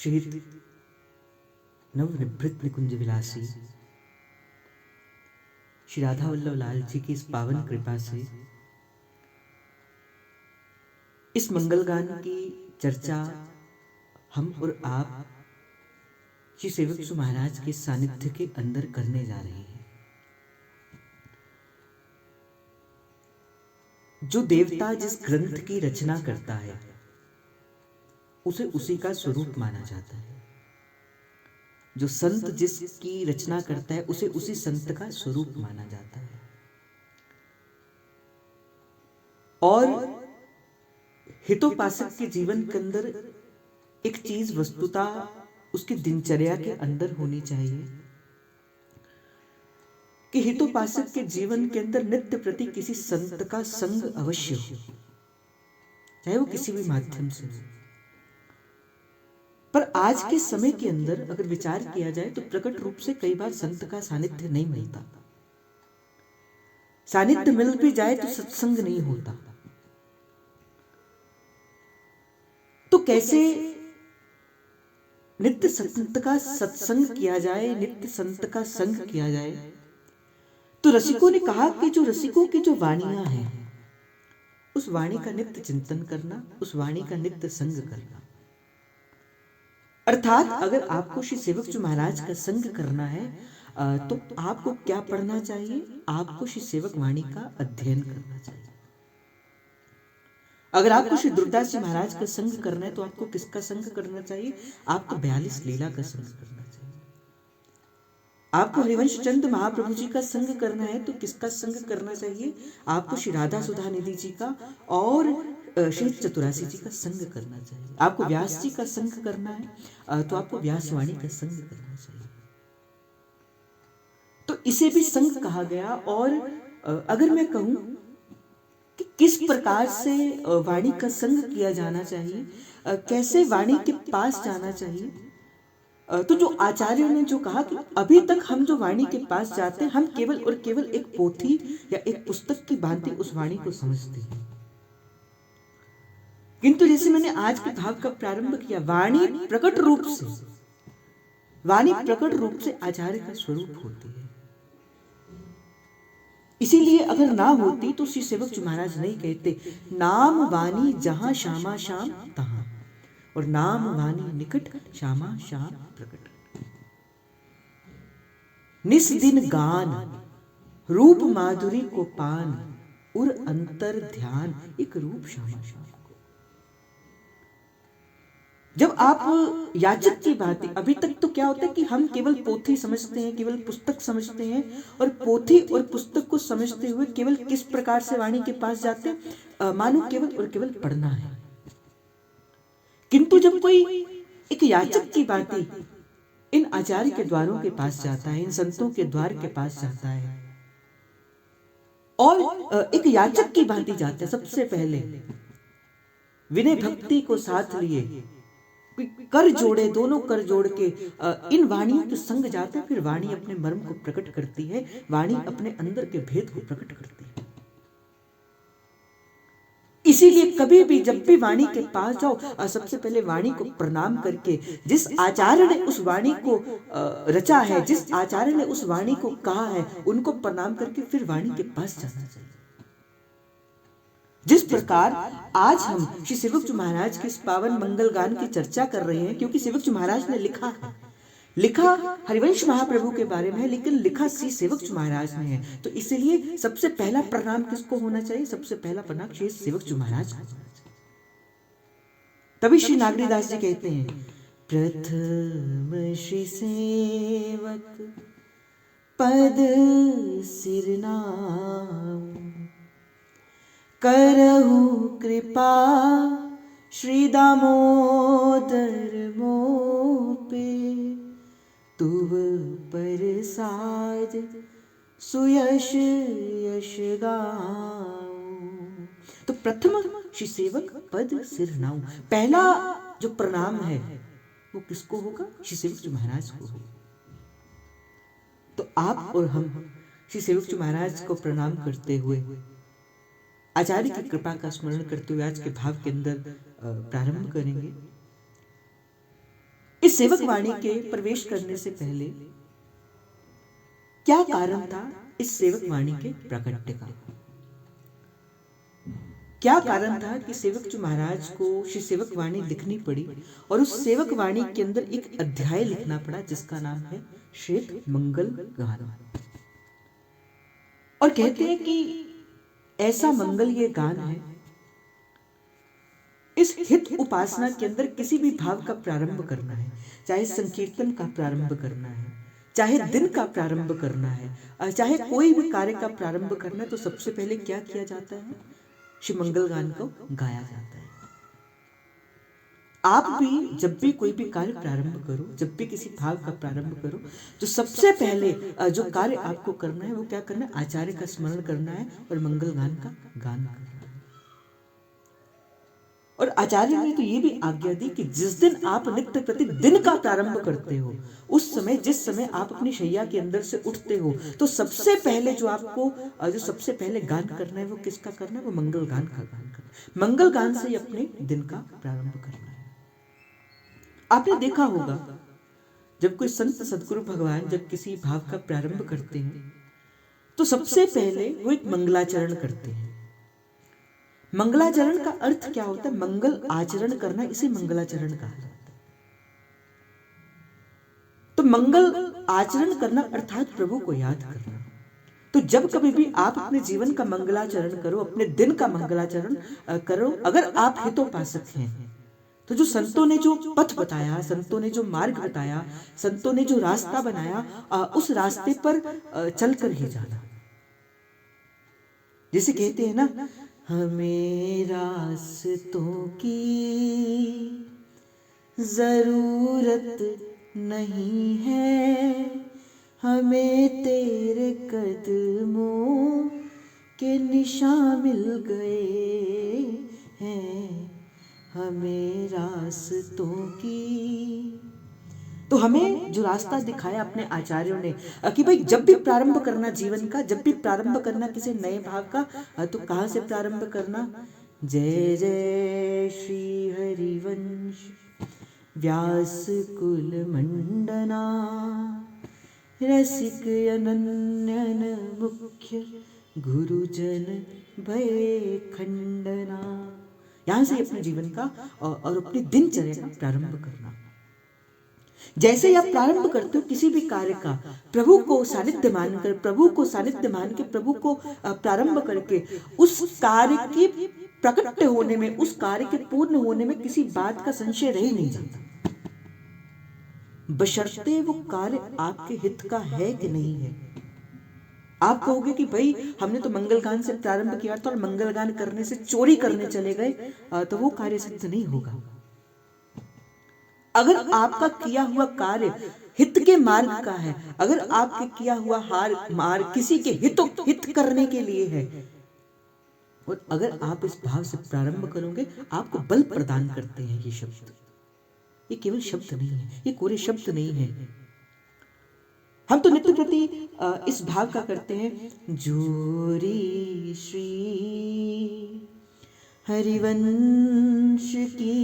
श्री नवनिभृत निकुंज विलासी श्री राधा वल्लभ लाल जी की इस पावन कृपा से इस मंगल गान की चर्चा हम और आप श्री सेवक सु महाराज के सानिध्य के अंदर करने जा रहे हैं। जो देवता जिस ग्रंथ की रचना करता है उसे उसी का स्वरूप माना जाता है। जो संत जिसकी रचना करता है उसे उसी संत का स्वरूप माना जाता है। और हितोपासक के जीवन के अंदर एक चीज वस्तुता उसकी दिनचर्या के अंदर होनी चाहिए कि हितोपासक के जीवन के अंदर नित्य प्रति किसी संत का संग अवश्य हो, चाहे वो किसी भी माध्यम से हो। पर आज के समय के अंदर अगर विचार किया जाए तो प्रकट रूप से कई बार संत का सानिध्य नहीं मिलता। सानिध्य मिल भी जाए तो सत्संग नहीं होता। तो कैसे नित्य संत का सत्संग किया जाए, नित्य संत का संग किया जाए? तो रसिकों ने कहा कि जो रसिकों की जो वाणियां हैं उस वाणी का नित्य चिंतन करना, उस वाणी का नित्य संग करना। अर्थात अगर आपको श्री सेवक सु महाराज का संग करना है तो आपको क्या पढ़ना चाहिए? आपको श्री सेवक वाणी का अध्ययन करना चाहिए। अगर आपको श्री दुर्दास जी महाराज का संग करना है तो आपको किसका संग करना चाहिए? आपको 42 लीला का संग करना चाहिए। आपको हरिवंश चंद्र महाप्रभु जी का संग करना है तो किसका संग करना चाहिए? आपको श्री राधा सुधा निधि जी का और श्री चतुरासी जी का संग करना चाहिए। आपको व्यास जी का संग करना है तो आपको व्यासवाणी का संग करना चाहिए। तो इसे भी संग कहा गया। और अगर मैं कहूं कि किस प्रकार से वाणी का संग किया जाना चाहिए, कैसे वाणी के पास जाना चाहिए, तो जो आचार्यों ने जो कहा कि अभी तक हम जो वाणी के पास जाते हैं हम केवल और केवल एक पोथी या एक पुस्तक की भांति उस वाणी को समझते हैं। किंतु जैसे मैंने आज के भाव का प्रारंभ किया, वाणी प्रकट रूप से आचार्य का स्वरूप होती है। इसीलिए अगर ना होती तो श्री सेवक सु महाराज नहीं कहते नाम वाणी जहां श्यामा श्याम तहां, और नाम वाणी निकट श्यामा श्याम प्रकट। निस दिन गान रूप माधुरी को पान, उर अंतर ध्यान एक रूप श्यामा श्याम को। जब आप याचक की बात, अभी तक तो क्या होता है कि हम केवल पोथी समझते हैं, केवल पुस्तक समझते हैं, और पोथी और पुस्तक को समझते हुए केवल किस प्रकार से वाणी के पास जाते हैं, मानो केवल और केवल पढ़ना है। किंतु जब कोई एक याचक की बातें इन आचार्य के द्वारों के पास जाता है, इन संतों के द्वार के पास जाता है और एक याचक की भांति जाता है, सबसे पहले विनय भक्ति को साथ लिए कर जोड़े, दोनों कर जोड़ के इन वाणियों के संग जाते हैं, फिर वाणी अपने मर्म को प्रकट करती है, वाणी अपने अंदर के भेद को प्रकट करती है। इसीलिए कभी भी जब भी वाणी के पास जाओ सबसे पहले वाणी को प्रणाम करके, जिस आचार्य ने उस वाणी को रचा है, जिस आचार्य ने उस वाणी को कहा है, उनको प्रणाम करके फिर वाणी के पास जाना चाहिए। जिस प्रकार आज हम श्री सेवक सु महाराज के इस पावन मंगल गान की चर्चा कर रहे हैं, क्योंकि सेवक सु महाराज ने लिखा हरिवंश महाप्रभु के बारे में है, लेकिन लिखा श्री सेवक सु महाराज ने है। तो इसलिए सबसे पहला प्रणाम किसको होना चाहिए? सबसे पहला प्रणाम श्री सेवक सु महाराज को होना चाहिए। तभी श्री नागरीदास जी कहते हैं, प्रथम श्री सेवक पद सिर नाम, करहु कृपा श्री दामोदर मोपे, तुव प्रसाद सुयश यश गाऊं। तो प्रथम श्री सेवक पद सिर नाऊं, पहला जो प्रणाम है वो किसको होगा? श्री सेवक सु महाराज को होगा। तो आप और हम श्री सेवक सु महाराज को प्रणाम करते हुए, आचार्य की कृपा का स्मरण करते हुए आज के भाव के अंदर प्रारंभ करेंगे। इस सेवक वाणी के प्रवेश करने से पहले क्या कारण था इस सेवक वाणी के प्रकट्य का? क्या कारण था कि सेवक जी महाराज को श्री सेवक वाणी लिखनी पड़ी और उस सेवक वाणी के अंदर एक अध्याय लिखना पड़ा जिसका नाम है श्वेत मंगल गान। और कहते हैं कि ऐसा मंगल ये गान है, इस हित उपासना के अंदर किसी भी भाव का प्रारंभ करना है, चाहे संकीर्तन का प्रारंभ करना है, चाहे दिन का प्रारंभ करना है, चाहे कोई भी कार्य का प्रारंभ करना है, तो सबसे पहले क्या किया जाता है? श्री मंगल गान को गाया जाता है। आप भी जब भी कोई भी कार्य प्रारंभ करो, जब भी किसी भाव का प्रारंभ करो, तो सबसे पहले जो कार्य आपको करना है वो क्या करना है? आचार्य का स्मरण करना है और मंगल गान का गान करना है। और आचार्य ने तो ये भी आज्ञा दी कि जिस दिन आप नित्य प्रति दिन का प्रारंभ करते हो, उस समय जिस समय आप अपनी शैया के अंदर से उठते हो, तो सबसे पहले जो आपको जो सबसे पहले गान करना है वो किसका करना है? वो मंगल गान का गान करना है। मंगल गान से ही अपने दिन का प्रारंभ करना है। आपने देखा होगा जब कोई संत सदगुरु भगवान जब किसी भाव का प्रारंभ करते हैं तो सबसे पहले वो एक मंगलाचरण करते हैं। मंगलाचरण का अर्थ क्या होता है? मंगल आचरण करना, इसे मंगलाचरण कहा जाता है। तो मंगल आचरण करना अर्थात प्रभु को याद करना। तो जब कभी भी आप अपने जीवन का मंगलाचरण करो, अपने दिन का मंगलाचरण करो, अगर आप हितोपासक हैं तो जो संतों ने जो पथ बताया, संतों ने जो मार्ग बताया, संतों ने जो रास्ता बनाया, उस रास्ते पर चलकर ही जाना। जैसे कहते हैं ना, हमें रास्तों की जरूरत नहीं है, हमें तेरे कदमों के निशान मिल गए हैं, हमें रास्तों की। तो हमें जो रास्ता दिखाया अपने आचार्यों ने कि भाई जब भी प्रारंभ करना जीवन का, जब भी प्रारंभ करना किसी नए भाव का, तो कहाँ से प्रारंभ करना? जय जय श्री हरिवंश व्यास कुल मंडना, रसिक अनन्यन मुख्य गुरुजन भय खंडना। यहां से अपने जीवन का और अपनी दिनचर्या का प्रारंभ करना। जैसे ही आप प्रारंभ करते हो किसी भी कार्य का, प्रभु को सानिध्य मानकर, प्रभु को सानिध्य मान के, प्रभु को प्रारंभ करके उस कार्य के प्रकट होने में, उस कार्य के पूर्ण होने में किसी बात का संशय रह ही नहीं जाता, बशर्ते वो कार्य आपके हित का है कि नहीं है। आप कहोगे कि भाई हमने तो मंगल गान से प्रारंभ किया था और मंगल गान करने से चोरी करने चले गए, तो वो कार्य सिद्ध नहीं होगा। अगर आपका किया हुआ कार्य हित के मार्ग का है, अगर आपके किया हुआ मार्ग किसी के हित करने के लिए है, और अगर आप इस भाव से प्रारंभ करोगे, आपको बल प्रदान करते हैं ये शब्द। ये केवल शब्द नहीं है, ये कोरे शब्द नहीं है। हम तो नित्य प्रति इस भाव का करते हैं, जोरी श्री हरिवंश की,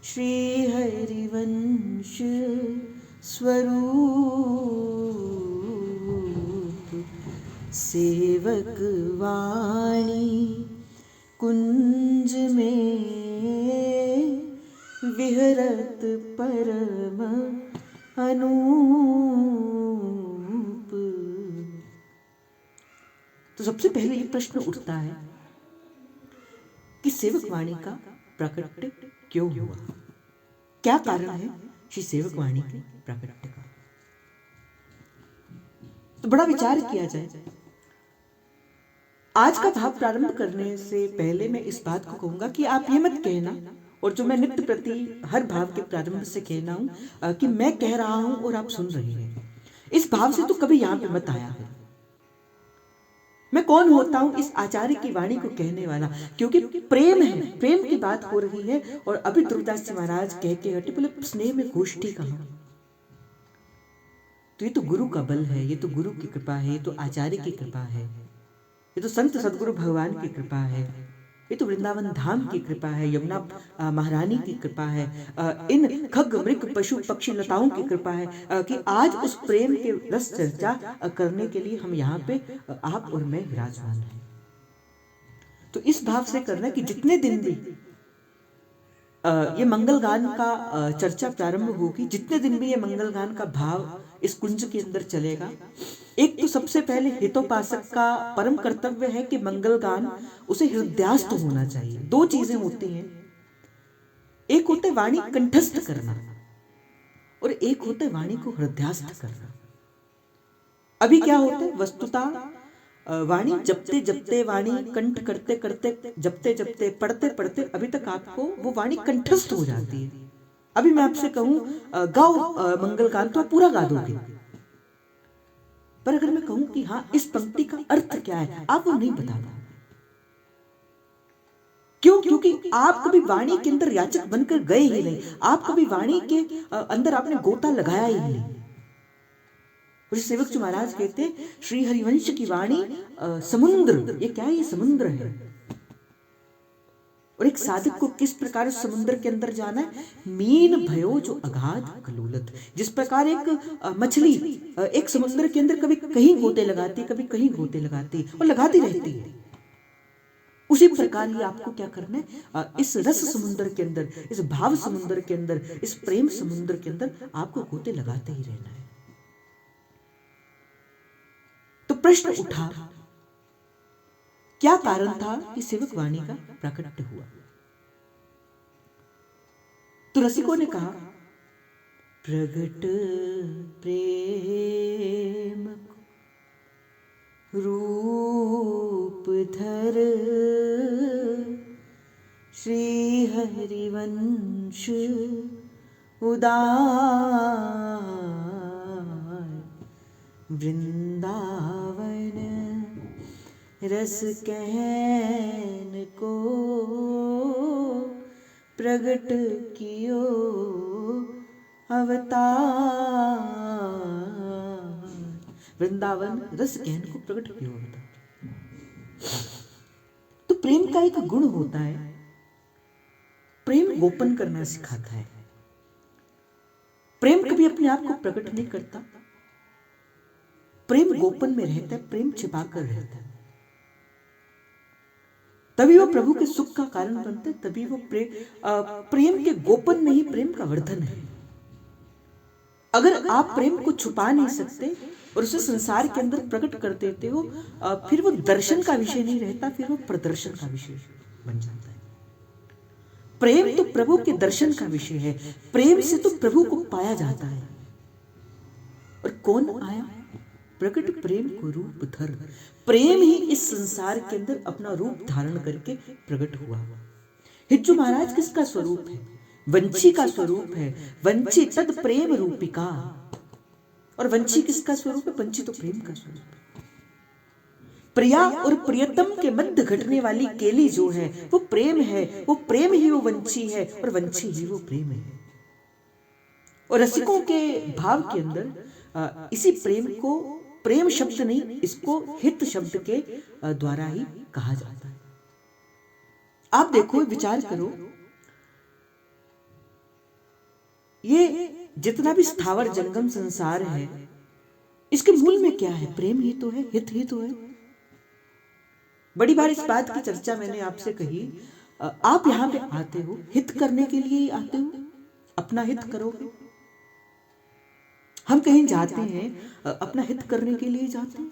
श्री हरिवंश स्वरूप सेवक वाणी कुंज में विहरत परम अनूप। तो सबसे पहले ये प्रश्न उठता है कि सेवक वाणी का प्रकट क्यों हुआ? क्या कारण है श्री सेवक वाणी के प्रकट का? तो बड़ा विचार किया जाए। आज का भाव प्रारंभ करने से पहले मैं इस बात को कहूंगा कि आप ये मत कहना, और जो मैं नित्य प्रति हर भाव के प्रारंभ से कहना हूं कि मैं कह रहा हूं और आप सुन रहे हैं, इस भाव से तो कभी यहां पे मत आया है। मैं कौन होता हूं इस आचार्य की वाणी को कहने वाला? क्योंकि प्रेम है, प्रेम की बात हो रही है। और अभी ध्रुवदास जी महाराज कह के हटे, बोले स्नेह में गोष्ठी कहां? तो ये तो गुरु का बल है, ये तो गुरु की कृपा है, ये तो आचार्य की कृपा है, ये तो संत सदगुरु भगवान की कृपा है, ये तो वृंदावन धाम की कृपा है, यमुना महारानी की कृपा है, इन खग मृग पशु पक्षी लताओं की कृपा है कि आज उस प्रेम के रस चर्चा करने के लिए हम यहाँ पे आप और मैं विराजमान हैं। तो इस भाव से करना कि जितने दिन भी ये मंगल गान का चर्चा प्रारंभ होगी, जितने दिन भी ये मंगल गान का भाव इस कुंज के अंदर चलेगा, एक तो सबसे पहले हितोपासक का परम कर्तव्य है कि मंगल गान उसे हृदयास्थ होना चाहिए। दो चीजें होती हैं, एक होते वाणी कंठस्थ करना और एक होते वाणी को हृदयास्थ करना। अभी क्या होता है, वस्तुतः वाणी जपते जपते, वाणी कंठ करते करते, जपते जपते, पढ़ते पढ़ते अभी तक आपको वो वाणी कंठस्थ हो जाती है। अभी मैं आपसे कहूं गाओ मंगल गान, तो आप पूरा गा दोगे, पर अगर मैं कहूं कि हाँ इस पंक्ति का अर्थ क्या है, आप वो नहीं बता पाओगे। क्यों? क्योंकि आप कभी वाणी के अंदर याचक बनकर गए ही नहीं, आप कभी वाणी के अंदर आपने गोता लगाया ही नहीं। सेवक जी महाराज कहते हैं श्री हरिवंश की वाणी समुद्र, ये क्या है, ये समुद्र है। और एक साधक को किस प्रकार उस समुद्र के अंदर जाना है, मीन भयो जो अगाध कलूलत। जिस प्रकार एक मछली एक समुद्र के अंदर कभी कहीं गोते लगाती, कभी कहीं गोते लगाती और लगाती रहती है, उसी प्रकार ही आपको क्या करना है, इस रस समुद्र के अंदर, इस भाव समुद्र के अंदर, इस प्रेम समुद्र के अंदर आपको गोते लगाते ही रहना है। तो प्रश्न उठा, क्या कारण था कि सेवक वाणी का प्राकट्य हुआ? तो रसिकों ने कहा, प्रगट प्रेम रूप धर श्री हरिवंश उदार वृंदावन रस कहन को प्रगट कियो अवतार। वृंदावन रस कहन को प्रकट कियो अवतार। तो प्रेम का एक गुण होता है, प्रेम गोपन करना सिखाता है। प्रेम कभी अपने आप को प्रकट नहीं करता, प्रेम गोपन में रहता है, प्रेम छिपाकर रहता है। तभी वो प्रभु के सुख का कारण बनता है, तभी वो प्रेम के गोपन नहीं, प्रेम का वर्धन है। अगर आप प्रेम को छुपा नहीं सकते और उसे संसार के अंदर प्रकट कर देते हो, फिर वो दर्शन का विषय नहीं रहता, फिर वो प्रदर्शन का विषय बन जाता है। प्रेम तो प्रभु के दर्शन का विषय है, प्रेम से तो प्रभु को पाया जाता है। और कौन आया? प्रकट प्रेम को रूप धर। प्रेम ही इस संसार के अंदर अपना रूप धारण करके प्रकट हुआ। हिज्जू महाराज किसका स्वरूप है? वंची का स्वरूप है। वंची तद प्रेम रूपिका। और वंची किसका स्वरूप है? वंची तो प्रेम का स्वरूप है। प्रिया और प्रियतम के मध्य घटने वाली केली जो है वो प्रेम है, वो प्रेम ही वो वंची है और वंची ही वो प्रेम है। और रसिकों के भाव के अंदर इसी प्रेम को, प्रेम शब्द नहीं, इसको हित शब्द के द्वारा ही कहा जाता है। आप देखो, विचार करो, ये जितना भी स्थावर जंगम संसार है, इसके मूल में क्या है? प्रेम ही तो है, हित ही तो है। बड़ी बार इस बात की चर्चा मैंने आपसे कही, आप यहां पे आते हो हित करने के लिए ही आते हो, अपना हित करोगे। हम कहीं जाते हैं अपना हित करने के लिए जाते हैं।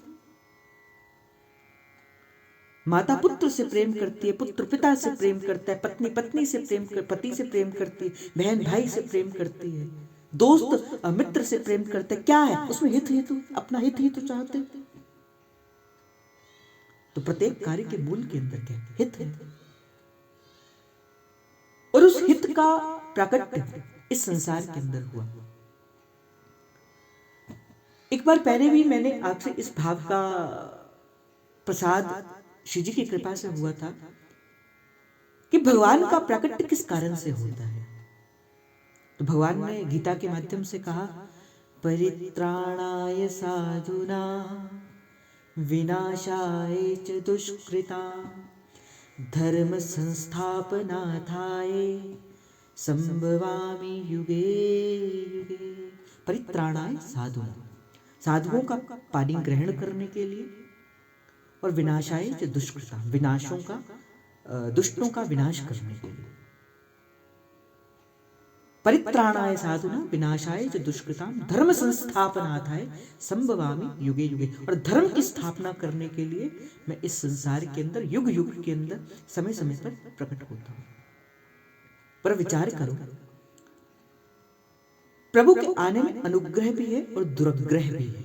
माता पुत्र से प्रेम करती है, पुत्र पिता से प्रेम करता है, पत्नी पत्नी से प्रेम कर, पति से प्रेम करती है, बहन भाई से प्रेम करती है, दोस्त मित्र से प्रेम करते हैं। क्या है उसमें? हित ही तो, अपना हित ही तो चाहते हैं। तो प्रत्येक कार्य के मूल के अंदर क्या है? हित है। और उस हित का प्राकट्य इस संसार के अंदर हुआ। एक बार पहले भी मैंने आपसे इस भाव का प्रसाद श्री जी की कृपा से हुआ था कि भगवान का प्राकट्य किस कारण से होता है। तो भगवान ने गीता के माध्यम से कहा, परित्राणाय साधुना विनाशाय च दुष्कृता धर्म संस्थापनार्थाय संभवामि युगे युगे। परित्राणाय साधूनां, साधुओं का पानी ग्रहण करने के लिए, और विनाशाय च दुष्कृतां, दुष्टों का विनाश करने के लिए। परित्राणाय साधूनां विनाशाय च दुष्कृतां धर्म संस्थापनार्थाय संभवामि युगे युगे। और धर्म की स्थापना करने के लिए मैं इस संसार के अंदर युग युग के अंदर समय समय पर प्रकट होता हूं। पर विचार करो, प्रभु के आने में अनुग्रह भी है और दुर्ग्रह भी है।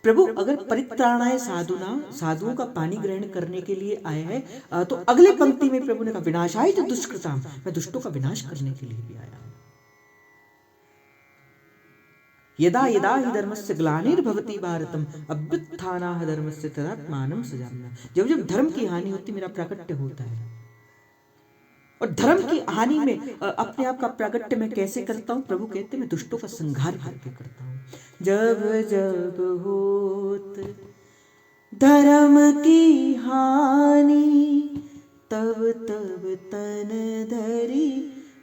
प्रभु अगर परित्राणाय साधुना, साधुओं का पानी ग्रहण करने के लिए आए हैं, तो अगले पंक्ति में प्रभु ने कहा विनाशाय च दुष्कृतां, मैं दुष्टों का विनाश करने के लिए भी आया हूं। यदा यदा हि धर्मस्य ग्लानिर्भवति भारतम अभ्युत्थानाय धर्मस्य तदात्मानं सृजाम्यहम्। जब जब धर्म की हानि होती, मेरा प्राकट्य होता है। और धर्म की हानि में अपने आप का प्राकट्य मैं कैसे करता हूं? प्रभु कहते हैं मैं दुष्टों का संहार करके करता हूं। जब जब होत धर्म की हानि, तब तब तन धरि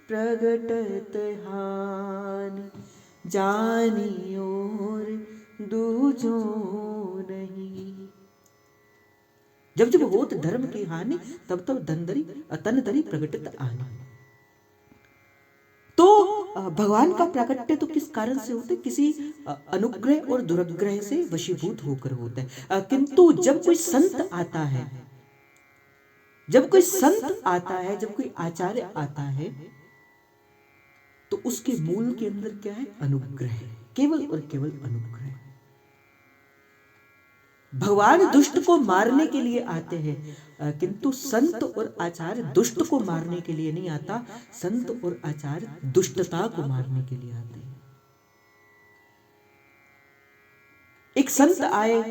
प्रगटत हानि, जानी और दूजो नहीं। जब जब होत धर्म की हानि, तब तब तन धरि प्रगटत हानि। तो भगवान का प्राकट्य तो किस कारण से होता है? किसी अनुग्रह और दुर्ग्रह से वशीभूत होकर होता है। किंतु जब कोई संत आता है, जब कोई आचार्य आता है, तो उसके मूल के अंदर क्या है? अनुग्रह है, केवल और केवल अनुग्रह। भगवान दुष्ट को मारने के लिए आते हैं, किंतु संत और आचार्य दुष्ट को मारने के लिए नहीं आता। संत और आचार्य दुष्टता को मारने के लिए आते हैं। एक संत आए,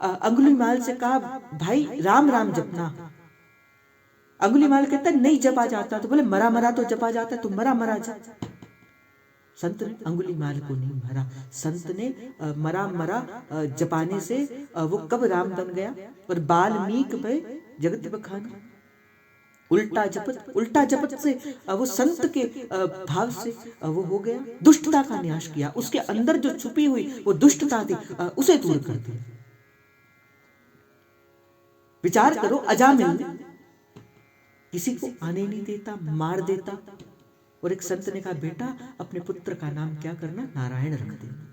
अंगुलीमाल से कहा भाई राम राम जपना। अंगुलीमाल कहता नहीं जपा जाता। तो बोले मरा मरा तो जपा जाता, तो मरा मरा जप। संत ने अंगुलीमाल को नहीं मारा, संत ने मरा मरा जपाने से वो कब राम बन गया? और बाल्मीक भय जगत बखाना। उल्टा जपत से वो संत के भाव से वो हो गया, दुष्टता का नाश किया। उसके अंदर जो छुपी हुई वो दुष्टता थी, उसे दूर कर दिया। विचार करो, अजामिल किसी को आने नहीं देता, मार देता। और एक संत ने कहा बेटा अपने पुत्र का नाम क्या करना? नारायण रख देना।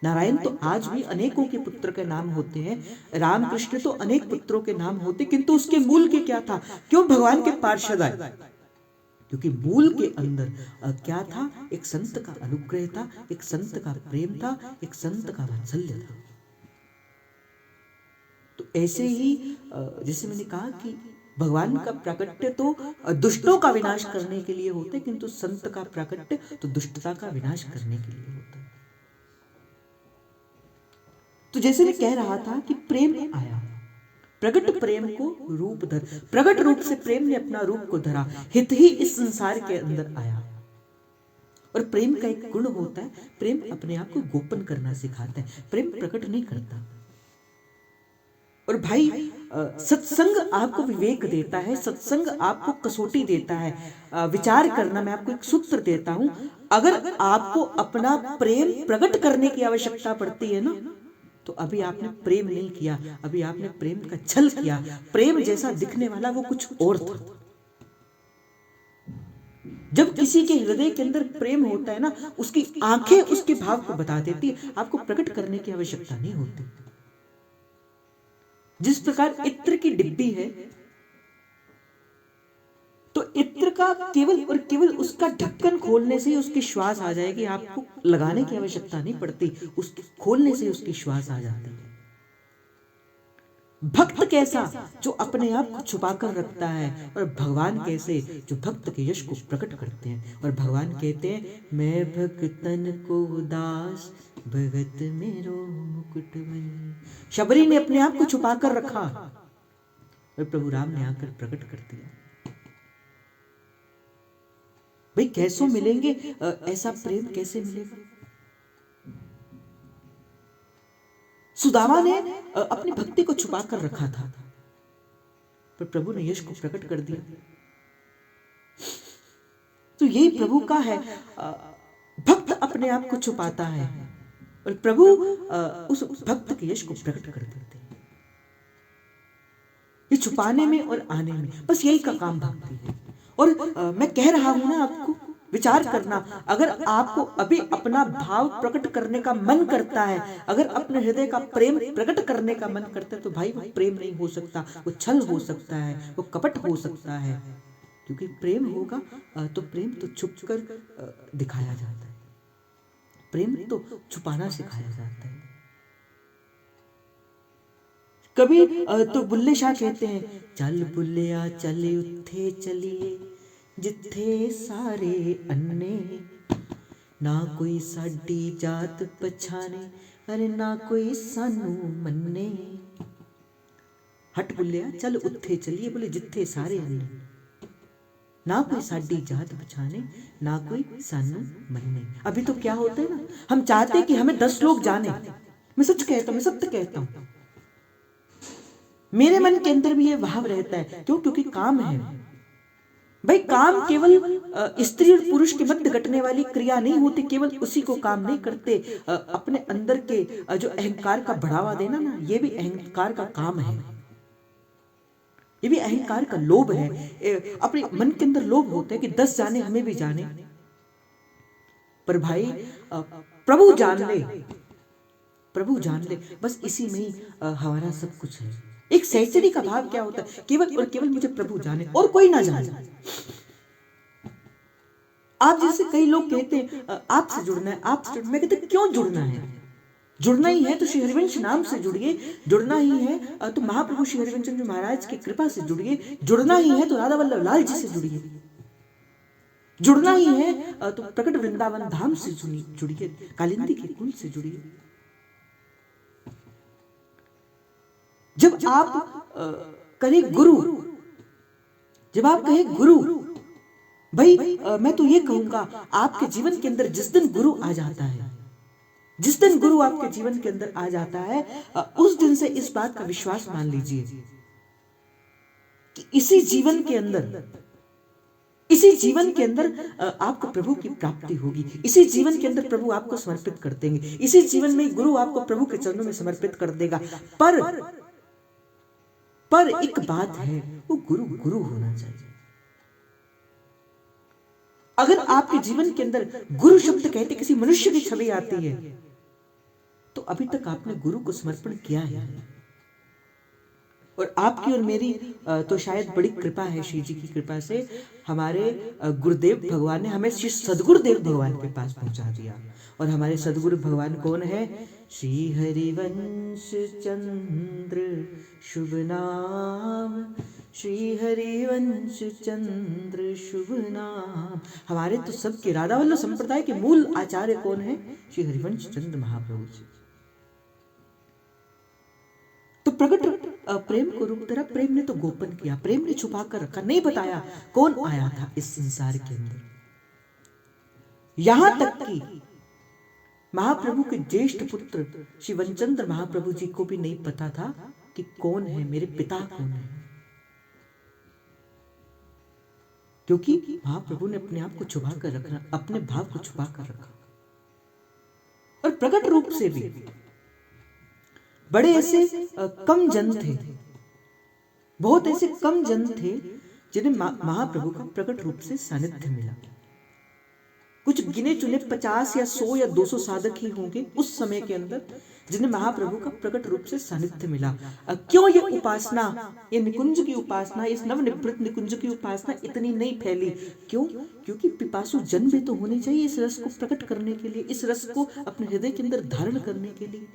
नारायण तो आज भी अनेकों के पुत्र के नाम होते हैं। रामकृष्ण तो अनेक पुत्रों के नाम होते, किंतु उसके मूल के क्या था? क्यों भगवान के पार्षद आए? क्योंकि मूल के अंदर क्या था? एक संत का अनुग्रह था, एक संत का प्रेम था, एक संत का वात्सल्य था। तो ऐसे ही जैसे मैंने कहा कि भगवान का प्राकट्य तो दुष्टों का विनाश करने के लिए होता है, किंतु संत का प्राकट्य तो दुष्टता का विनाश करने के लिए होता है। तो जैसे मैं कह रहा था कि प्रेम आया, प्रगट प्रेम को रूप धर, प्रगट रूप से प्रेम ने अपना रूप को धरा, हित ही इस संसार के अंदर आया। और प्रेम का एक गुण होता है, प्रेम अपने आप को गोपन करना सिखाता है, प्रेम प्रकट नहीं करता। और भाई सत्संग आपको विवेक देता है, सत्संग आपको कसौटी देता है। विचार करना, मैं आपको एक सूत्र देता हूं। अगर आपको अपना प्रेम प्रकट करने की आवश्यकता पड़ती है ना, तो अभी आपने प्रेम नहीं किया, अभी आपने प्रेम का छल किया। प्रेम जैसा दिखने वाला वो कुछ और था। जब किसी के हृदय के अंदर प्रेम होता है ना, उसकी आंखें उसके भाव को बता देती है, आपको प्रकट करने की आवश्यकता नहीं होती। जिस प्रकार इत्र की डिब्बी है, तो इत्र का केवल और केवल उसका ढक्कन खोलने से ही उसकी श्वास आ जाएगी, आपको लगाने की आवश्यकता नहीं पड़ती, उसके खोलने से उसकी श्वास आ जाती है। भक्त कैसा? जो अपने आप को छुपाकर रखता है। और भगवान कैसे? जो भक्त के यश को प्रकट करते हैं। और भगवान कहते हैं मैं भक्तन को दास, भगत मेरो मुकुटमणि। शबरी ने अपने आप को छुपाकर रखा और प्रभु राम ने आकर प्रकट कर दिया। भाई कैसो मिलेंगे? ऐसा प्रेम कैसे मिलेगा? सुदामा ने अपनी भक्ति को छुपा कर रखा था, पर प्रभु ने यश को प्रकट कर दिया। तो यही प्रभु का है, भक्त अपने आप को छुपाता है और प्रभु उस भक्त के यश को प्रकट कर देते हैं। ये छुपाने में और आने में, बस यही का काम भक्ति है। और मैं कह रहा हूं ना आपको, विचार करना, अगर आपको अभी अपना भाव प्रकट करने का मन करता है, अगर अपने हृदय का प्रेम प्रकट करने का मन करता है, तो भाई वो प्रेम नहीं हो सकता, वो छल हो सकता है, वो कपट हो सकता है। क्योंकि प्रेम होगा तो प्रेम तो छुप कर दिखाया जाता है, प्रेम तो छुपाना सिखाया जाता है। कभी तो बुल्ले शाह कहते हैं, चल बुल्लिया चले उत्थे चलिए जिथे सारे अन्ने, ना कोई साडी जात पछाने, अरे ना कोई सानू मन्ने। हट बुल्लिया चल उत्थे चलिए, बोले जिथे सारे अन्ने, ना कोई साडी जात पछाने, ना कोई सानू मन्ने। अभी तो क्या होता है ना, हम चाहते हैं कि हमें 10 लोग जाने। मैं सच कहता हूं, मैं सत्य कहता हूं, मेरे मन के अंदर भी ये भाव रहता है। क्यों? क्योंकि काम है भाई। काम केवल स्त्री और पुरुष के मध्य घटने वाली क्रिया नहीं होती, केवल उसी को काम नहीं करते। अपने अंदर के जो अहंकार का बढ़ावा देना ना, ये भी अहंकार का काम है, ये भी अहंकार का लोभ है। अपने मन के अंदर लोभ होता है कि 10 जाने हमें भी जाने, पर भाई प्रभु जान ले, प्रभु जान ले, बस इसी में ही हमारा सब कुछ है। एक सहचरी का भाव क्या होता है? केवल और केवल मुझे प्रभु जाने और कोई ना जाने। आप जैसे कई लोग कहते हैं आपसे जुड़ना है, आपसे जुड़ना। मैं कहते क्यों जुड़ना है? जुड़ना ही है तो श्री हरिवंश नाम से जुड़िए, जुड़ना ही है तो महाप्रभु श्री हरिवंश जी महाराज की कृपा से जुड़िए, जुड़ना ही है तो राधा वल्लभ लाल जी से जुड़िए, जुड़ना ही है तो प्रकट वृंदावन धाम से जुड़िए, कालिंदी के कुल से जुड़िए। जब आप कहें गुरु, जब आप कहें गुरु, भाई मैं तो ये कहूंगा, आपके जीवन के अंदर जिस दिन गुरु आ जाता है, जिस दिन गुरु आपके जीवन के अंदर आ जाता है, उस दिन से इस बात का विश्वास मान लीजिए कि इसी जीवन के अंदर, इसी जीवन के अंदर आपको प्रभु की प्राप्ति होगी। इसी जीवन के अंदर प्रभु आपको समर्पित कर देंगे, इसी जीवन में गुरु आपको प्रभु के चरणों में समर्पित कर देगा। पर एक बात है, वो गुरु गुरु होना चाहिए। अगर आपके जीवन के अंदर गुरु शब्द कहते किसी मनुष्य की छवि आती है, तो अभी तक आपने गुरु को समर्पण किया है। और आपकी और मेरी तो शायद बड़ी कृपा है, श्री जी की कृपा से हमारे गुरुदेव भगवान ने हमें श्री सदगुरुदेव भगवान के पास पहुंचा दिया। और हमारे सदगुरु भगवान कौन है? श्री हरिवंश चंद्र शुभ नाम, श्री हरिवंश चंद्र शुभ नाम। हमारे तो सबके राधा वल्लभ संप्रदाय के मूल आचार्य कौन है? श्री हरिवंश चंद्र महाप्रभु जी। तो प्रकट प्रेम को रूप धरा, प्रेम ने तो गोपन किया, प्रेम ने छुपा कर रखा, नहीं बताया कौन आया था इस संसार के अंदर। यहां तक कि महाप्रभु के ज्येष्ठ पुत्र श्री वनचंद्र महाप्रभु जी को भी नहीं पता था कि कौन है मेरे पिता, कौन है, क्योंकि महाप्रभु ने अपने आप को छुपा कर रखा, अपने भाव को छुपा कर रखा। और प्रकट रूप से भी बड़े ऐसे कम जन थे, बहुत ऐसे कम जन थे जिन्हें महाप्रभु का प्रकट रूप से सानिध्य मिला। कुछ गिने चुने 50 या 100 या 200 साधक ही होंगे उस समय के अंदर जिन्हें महाप्रभु का प्रकट रूप से सानिध्य मिला। क्यों ये उपासना, ये निकुंज की उपासना, इस नवनिवृत्त निकुंज की उपासना इतनी नहीं फैली? क्यों? क्योंकि पिपासु जन भी तो होने चाहिए इस रस को प्रकट करने के लिए, इस रस को अपने हृदय के अंदर धारण करने के लिए।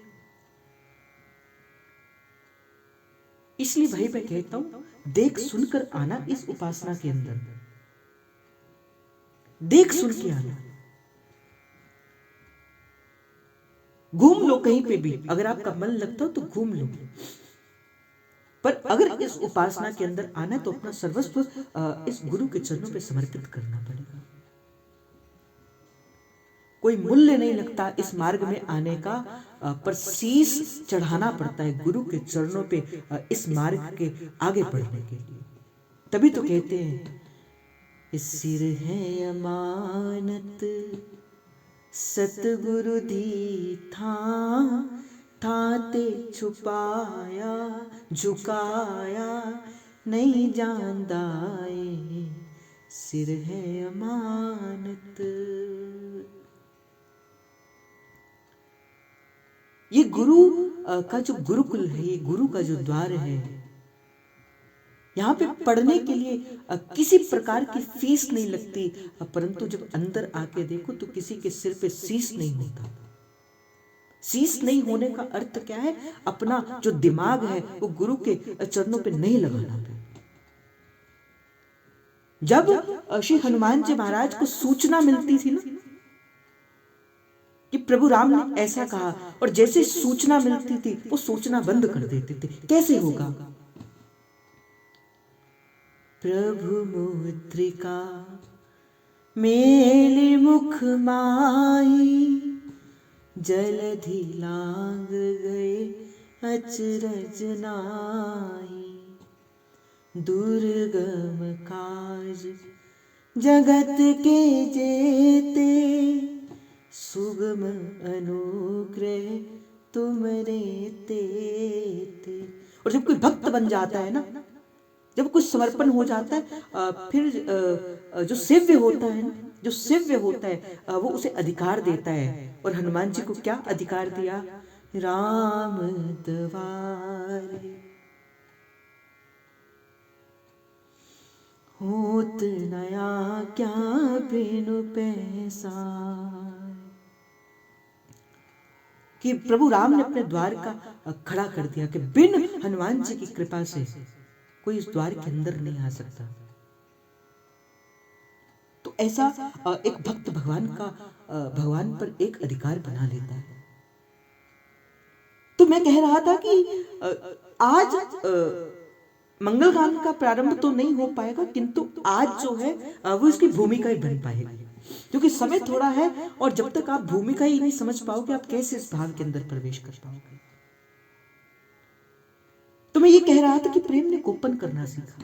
इसलिए भाई मैं कहता हूं, देख सुनकर आना इस उपासना के अंदर, देख सुन के आना। घूम लो कहीं पे भी, अगर आपका मन लगता हो तो घूम लो, पर अगर इस उपासना के अंदर आना तो अपना सर्वस्व इस गुरु के चरणों पे समर्पित करना पड़ेगा। कोई मूल्य नहीं लगता इस मार्ग में आने का, पर शीश चढ़ाना पड़ता है गुरु के चरणों पे इस मार्ग के आगे बढ़ने के लिए। तभी तो कहते हैं, सिर है अमानत सतगुरु दी थाते छुपाया झुकाया नहीं जानदाए, सिर है अमानत। ये गुरु का जो गुरुकुल है, ये गुरु का जो द्वार है, यहाँ पे पढ़ने के लिए किसी प्रकार की फीस नहीं लगती, परंतु जब अंदर आके देखो तो किसी के सिर पे शीश नहीं होता। शीश नहीं होने का अर्थ क्या है? अपना जो दिमाग है वो गुरु के चरणों पे नहीं लगाना। जब श्री हनुमान जी महाराज को सूचना मिलती थी ना कि प्रभु राम ने ऐसा कहा, और जैसे सूचना मिलती थी वो सोचना बंद कर देते थे, कैसे होगा? प्रभु मुद्रिका मेले मुख माही, जलधि लांग गए अचरज नाई, दुर्गम काज जगत के जेते, सुगम अनुग्रह तुमरे तेते। और जब कोई भक्त बन जाता है ना, जब कुछ समर्पण हो जाता है, फिर जो सेव्य होता है ना, जो सेव्य होता है वो उसे अधिकार देता है। और हनुमान जी को क्या अधिकार दिया? राम द्वारे होत नया क्या बिनु पैसा, कि प्रभु राम ने अपने द्वार का खड़ा कर दिया कि बिन हनुमान जी की कृपा से कोई इस द्वार के अंदर नहीं आ सकता। तो ऐसा एक भक्त भगवान पर एक अधिकार बना लेता है। तो मैं कह रहा था कि आज मंगलगान का प्रारंभ तो नहीं हो पाएगा, किंतु आज जो है वो इसकी भूमिका ही बन पाएगी, क्योंकि समय थोड़ा है और जब तक आप भूमिका ही नहीं समझ पाओगे आप कैसे इस भाव के अंदर प्रवेश कर पाओगे। तो मैं ये कह रहा था कि प्रेम ने गोपन करना सीखा,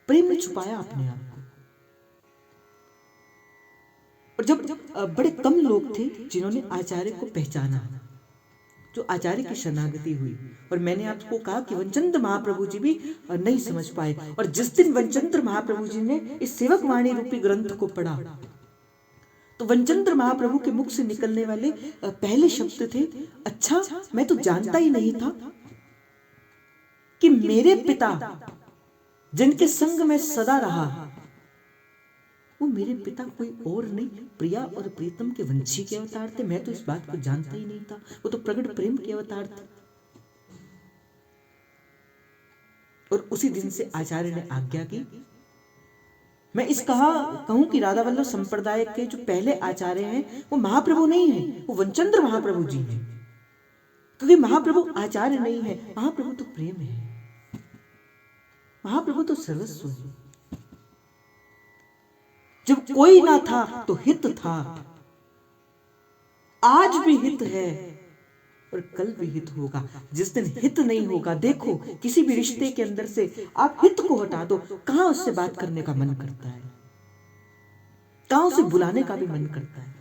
प्रेम ने छुपाया अपने आप को। और जब बड़े कम लोग थे जिन्होंने आचार्य को पहचाना, जो आचार्य की शरणागति हुई, और मैंने आपको कहा कि वनचंद्र महाप्रभु जी भी नहीं समझ पाए। और जिस दिन वनचंद्र महाप्रभु जी ने इस सेवक वाणी रूपी ग्रंथ को पढ़ा, तो वनचंद्र महाप्रभु के मुख से निकलने वाले पहले शब्द थे, अच्छा मैं तो जानता ही नहीं था कि मेरे पिता जिनके संग में सदा रहा वो मेरे पिता कोई और नहीं, प्रिया और प्रीतम के वंशी के अवतार थे। मैं तो इस बात को जानता ही नहीं था, वो तो प्रकट प्रेम के अवतार थे। और उसी दिन से आचार्य ने आज्ञा की, मैं इस कहूं कि राधा वल्लभ संप्रदाय के जो पहले आचार्य हैं वो महाप्रभु नहीं है, वो वनचंद्र महाप्रभु जी हैं। क्योंकि महाप्रभु आचार्य नहीं है, महाप्रभु तो प्रेम है, महाप्रभु तो सर्वस्व है। जब कोई ना था तो हित था, आज भी हित है और कल भी हित होगा। जिस दिन हित नहीं होगा, देखो किसी भी रिश्ते के अंदर से आप हित को हटा दो, कहां उससे बात करने का मन करता है, कहां उसे बुलाने का भी मन करता है।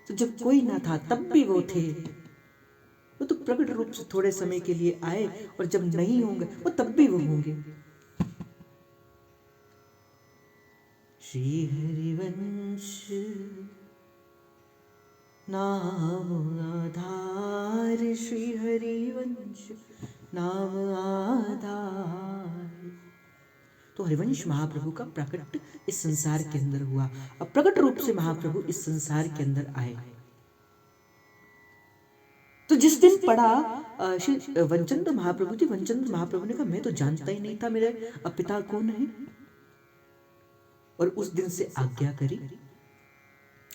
तो जब कोई ना था तब भी वो थे, वो तो प्रकट रूप से थोड़े समय के लिए आए, और जब नहीं होंगे वो तब भी वो होंगे। श्री हरिवंश नाम आधार, श्री हरिवंश नाम आधार। तो हरिवंश महाप्रभु का प्रकट इस संसार के अंदर हुआ। अब प्रकट रूप से महाप्रभु इस संसार के अंदर आए। तो जिस दिन पढ़ा श्री वनचंद्र महाप्रभु जी, वनचंद्र महाप्रभु ने कहा मैं तो जानता ही नहीं था मेरे पिता कौन है। और उस दिन से आज्ञा करी,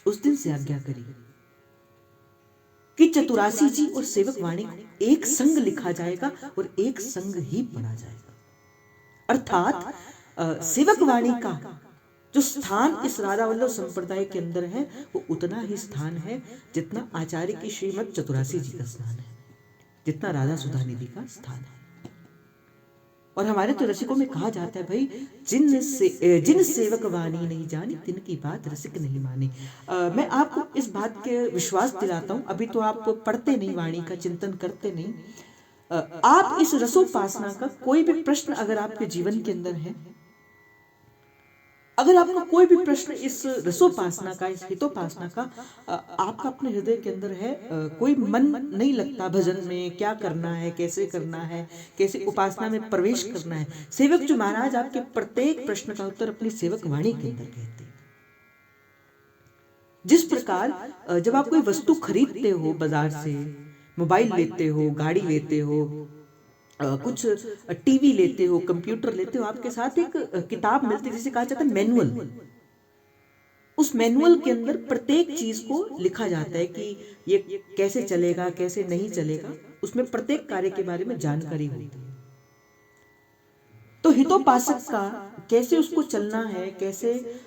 उस दिन से आज्ञा करी कि चतुरासी जी और सेवक वाणी को एक संग लिखा जाएगा और एक संग ही पढ़ा जाएगा। अर्थात सेवक वाणी का जो स्थान इस राधा वल्लभ संप्रदाय के अंदर है वो उतना ही स्थान है जितना आचार्य की श्रीमद चतुरासी जी का स्थान है, जितना राधा सुधा निधि का स्थान है। और हमारे तो रसिकों में कहा जाता है भाई, जिन सेवक वाणी नहीं जानी तिनकी बात रसिक नहीं माने। मैं आपको इस बात के विश्वास दिलाता हूं, अभी तो आप पढ़ते नहीं, वाणी का चिंतन करते नहीं। आप इस रसोपासना का कोई भी प्रश्न अगर आपके जीवन के अंदर है, अगर आपका कोई भी प्रश्न इस रसोपासना का, इस हितोपासना का आपका अपने हृदय के अंदर है, कोई मन नहीं लगता भजन में, क्या करना है, कैसे करना है, कैसे उपासना में प्रवेश करना है, सेवक जो महाराज आपके प्रत्येक प्रश्न का उत्तर अपनी सेवक वाणी के अंदर कहते हैं। जिस प्रकार जब आप कोई वस्तु खरीदते हो बाजार से, मोबाइल लेते हो, गाड़ी लेते हो, कुछ टीवी लेते हो, कंप्यूटर लेते हो, आपके साथ एक किताब मिलती है जिसे कहा जाता है मैनुअल। उस मैनुअल के अंदर प्रत्येक चीज को लिखा जाता है कि ये कैसे चलेगा, कैसे नहीं चलेगा, उसमें प्रत्येक कार्य के बारे में जानकारी होती है। तो हितोपासक का कैसे उसको चलना है, कैसे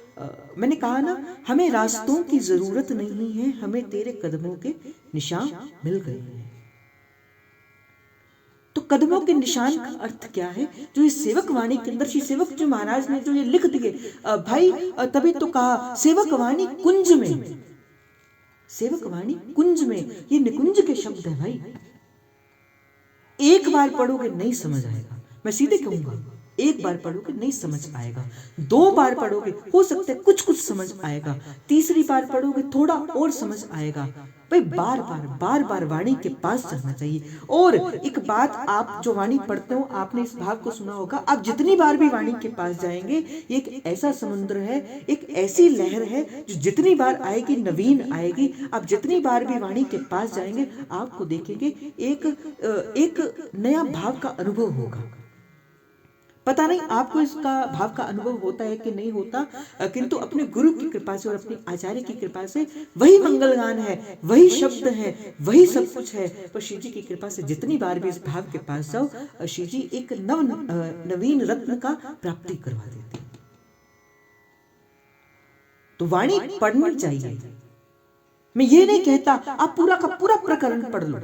मैंने कहा ना, हमें रास्तों की जरूरत नहीं है, हमें तेरे कदमों के निशान मिल गए हैं। तो कदमों के निशान का अर्थ क्या है? जो ये सेवक वाणी के अंदर श्री सेवक जी महाराज ने जो ये लिख दिए भाई, तभी तो कहा सेवक वाणी कुंज में, सेवक वाणी कुंज में, ये निकुंज के शब्द है भाई। एक बार पढ़ोगे नहीं समझ आएगा, मैं सीधे कहूंगा, एक बार पढ़ोगे नहीं समझ आएगा, 2 बार पढ़ोगे हो सकता है कुछ कुछ समझ आएगा, तीसरी बार पढ़ोगे थोड़ा और समझ आएगा। भाई बार बार वाणी के पास जाना चाहिए। और एक बात, आप जो वाणी पढ़ते हो, आपने इस भाग को सुना होगा, आप जितनी बार भी वाणी के पास जाएंगे, ये एक ऐसा समुद्र है, एक ऐसी लहर है जो जितनी बार आएगी नवीन आएगी। आप जितनी बार भी वाणी के पास जाएंगे, आपको देखेंगे एक नया भाव का अनुभव होगा। पता नहीं आपको इसका भाव का अनुभव होता है कि नहीं होता, किंतु अपने गुरु की कृपा से और अपने आचार्य की कृपा से वही मंगलगान है, वही शब्द है, वही सब कुछ है। पर श्री जी की कृपा से जितनी बार भी इस भाव के पास जाओ, श्री जी एक नवीन रत्न का प्राप्ति करवा देते हैं। तो वाणी पढ़नी चाहिए। मैं ये नहीं कहता आप पूरा का पूरा प्रकरण पढ़ लो।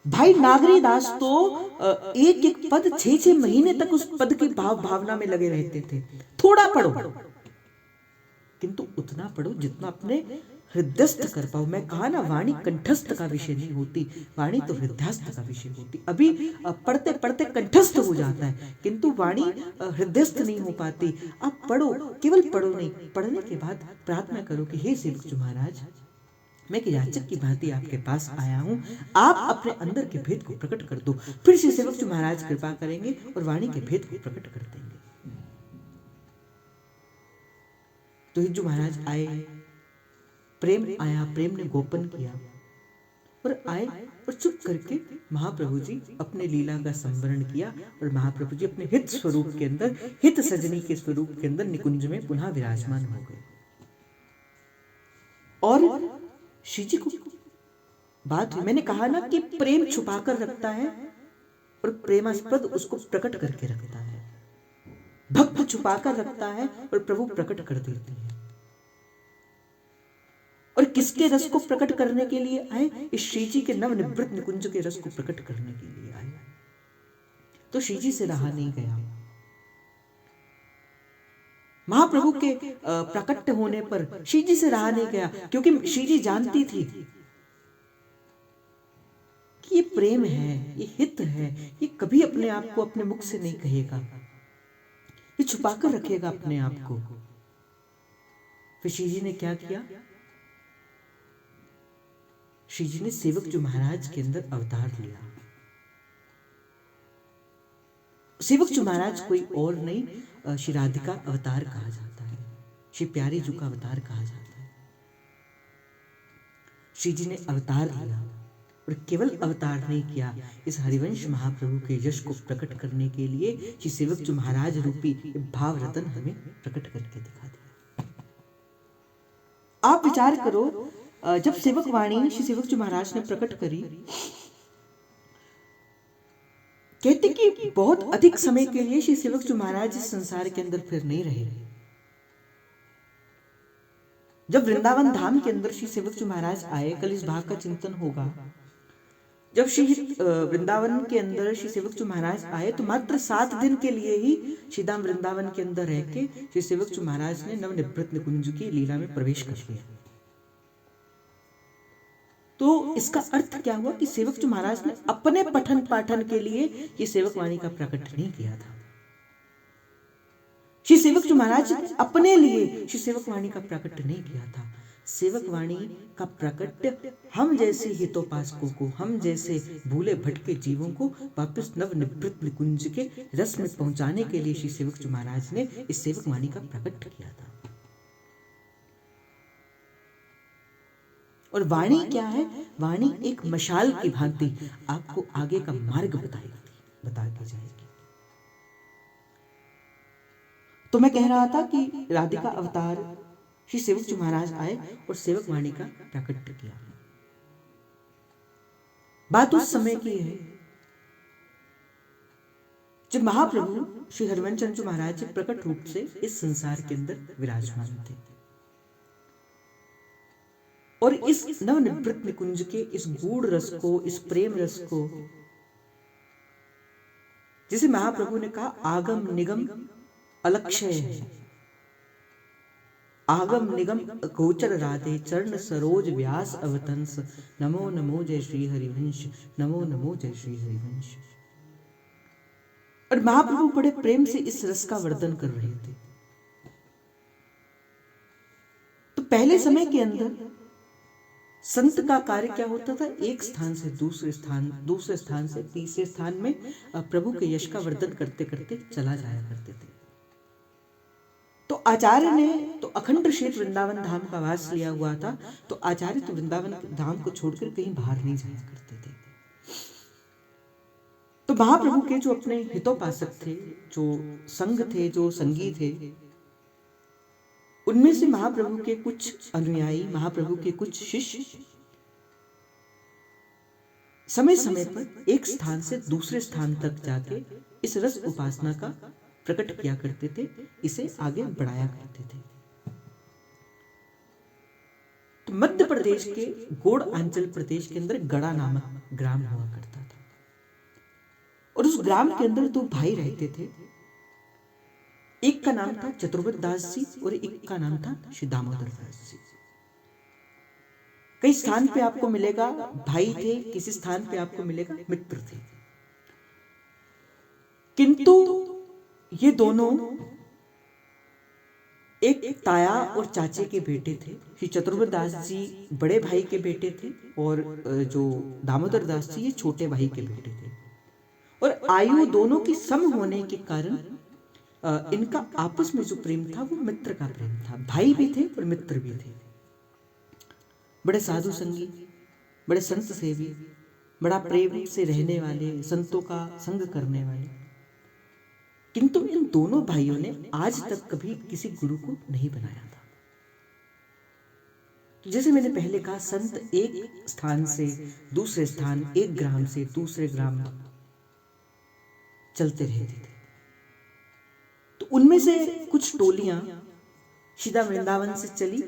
भाई नागरी दास तो एक एक पद 6-6 महीने तक उस पद की भावना में लगे रहते थे। थोड़ा पढ़ो, किंतु उतना पढ़ो जितना अपने हृदयस्थ कर पाओ। मैं कहा ना, वाणी कंठस्थ का विषय नहीं होती, वाणी तो हृदयस्थ का विषय होती। अभी पढ़ते पढ़ते कंठस्थ हो जाता है, किंतु वाणी हृदयस्थ नहीं हो पाती। आप पढ़ो, केवल पढ़ो नहीं, पढ़ने के बाद प्रार्थना करो कि हे सेवक जी महाराज, मैं एक याचक की भांति आपके पास आया हूं, आप अपने अंदर के भेद को प्रकट कर दो। फिर श्री सेवक जी महाराज कृपा करेंगे और वाणी के भेद को प्रकट कर देंगे। तो हिज्जू महाराज आए, प्रेम आया, प्रेम ने गोपन किया और आए और चुप करके महाप्रभु जी अपने लीला का संवरण किया। और महाप्रभु जी अपने हित स्वरूप के अंदर, हित सजनी के स्वरूप के अंदर निकुंज में पुनः विराजमान हो गए। और श्री जी को बात हुई, मैंने कहा ना कि प्रेम छुपा कर रखता है और प्रेमास्पद उसको प्रकट करके रखता है। भक्त छुपा कर रखता है और प्रभु प्रकट कर देते हैं। और किसके रस को प्रकट करने के लिए आए? इस श्री जी के नवनिवृत्त निकुंज के रस को प्रकट करने के लिए आए। तो श्री जी से रहा नहीं गया। महाप्रभु के प्रकट होने पर श्री जी से रहा नहीं गया, क्योंकि श्री जी जानती थी कि ये प्रेम है, ये हित है, ये कभी अपने आप को अपने मुख से नहीं कहेगा, ये छुपाकर रखेगा अपने आप को। फिर श्री जी ने क्या किया? श्री जी ने सेवक जो महाराज के अंदर अवतार लिया। सेवक जो महाराज कोई और नहीं, श्री राधिका अवतार कहा जाता है, श्री प्यारी जी का अवतार कहा जाता है। श्री जी ने अवतार लिया और केवल अवतार नहीं किया, इस हरिवंश महाप्रभु के यश को प्रकट करने के लिए श्री सेवक जो महाराज रूपी भाव रतन हमें प्रकट करके दिखा दिया। आप विचार करो, जब सेवक वाणी श्री सेवक जो महाराज ने प्रकट करी, कहते कि बहुत अधिक समय के लिए श्री सेवक जी महाराज इस संसार के अंदर फिर नहीं रहे। जब वृंदावन धाम के अंदर श्री सेवक जी महाराज आए, कल इस भाग का चिंतन होगा। जब श्री वृंदावन के अंदर श्री सेवक जी महाराज आए तो मात्र 7 दिन के लिए ही श्री धाम वृंदावन के अंदर रह के श्री सेवक जी महाराज ने नवनिवृत्त निकुंज की लीला में प्रवेश कर लिया। तो इसका अर्थ क्या हुआ कि सेवक जी महाराज ने अपने पठन पाठन के लिए ये सेवक वाणी का प्रकट नहीं किया था। श्री सेवक जी महाराज ने अपने लिए श्री सेवक वाणी का प्रकट नहीं किया था। सेवक वाणी का प्रकट हम जैसे हितोपासकों को, हम जैसे भूले भटके जीवों को वापस नवनिवृत्त निकुंज के रस में पहुंचाने के लिए श्री सेवक जी महाराज ने इस सेवक वाणी का प्रकट किया था। और वाणी क्या है? वाणी एक मशाल की भांति आपको आगे का मार्ग बता के जाएगी। तो मैं कह रहा था कि राधिका अवतार श्री सेवक जी महाराज आए और सेवक वाणी का प्रकट किया। बात उस समय की है जब महाप्रभु श्री हरिवंश चंद्र जी महाराज जी प्रकट रूप से इस संसार के अंदर विराजमान थे और इस नवनिवृत्त निकुंज के इस गूढ़ रस को, इस प्रेम रस को, जिसे महाप्रभु ने कहा आगम निगम अलक्षय है, आगम निगम गोचर राधे, चरण सरोज व्यास अवतंस, नमो नमो जय श्री हरिवंश, नमो नमो जय श्री हरिवंश। और महाप्रभु बड़े प्रेम से इस रस का वर्णन कर रहे थे। तो पहले समय के अंदर संत का कार्य क्या होता था? एक स्थान से दूसरे स्थान से तीसरे स्थान में प्रभु के यश का वर्णन करते करते चला जाया करते थे। तो आचार्य ने तो अखंड क्षेत्र वृंदावन धाम का वास लिया हुआ था, तो आचार्य तो वृंदावन धाम को छोड़कर कहीं बाहर नहीं जाया करते थे। तो महाप्रभु के जो अपने हितोपासक थे, जो संग थे, जो संगी थे, उनमें से महाप्रभु के कुछ अनुयायी, महाप्रभु के कुछ शिष्य समय समय पर एक स्थान से दूसरे स्थान तक जाके इस रस उपासना का प्रकट किया करते थे, इसे आगे बढ़ाया करते थे। तो मध्य प्रदेश के गोड़ अंचल प्रदेश के अंदर गड़ा नामक ग्राम हुआ करता था और उस ग्राम के अंदर 2 भाई रहते थे। एक का नाम था चतुर्वेद दास जी और एक का नाम था श्री दामोदर दास जी। कई स्थान पे आपको मिलेगा भाई थे, किसी स्थान पे आपको मिलेगा मित्र थे, किंतु ये दोनों एक ताया और चाचे के बेटे थे। श्री चतुर्वेद दास जी बड़े भाई के बेटे थे और जो दामोदर दास जी ये छोटे भाई के बेटे थे। और आयु दोनों की सम होने के कारण इनका आपस में जो प्रेम था वो मित्र का प्रेम था। भाई भी थे और मित्र भी थे। बड़े साधु संगी, बड़े संत सेवी, बड़ा प्रेम से रहने वाले, संतों का संग करने वाले। किंतु इन दोनों भाइयों ने आज तक कभी किसी गुरु को नहीं बनाया था। जैसे मैंने पहले कहा, संत एक स्थान से दूसरे स्थान, एक ग्राम से दूसरे ग्राम चलते रहते थे। तो उनमें से कुछ टोलियां सीधा वृंदावन से चली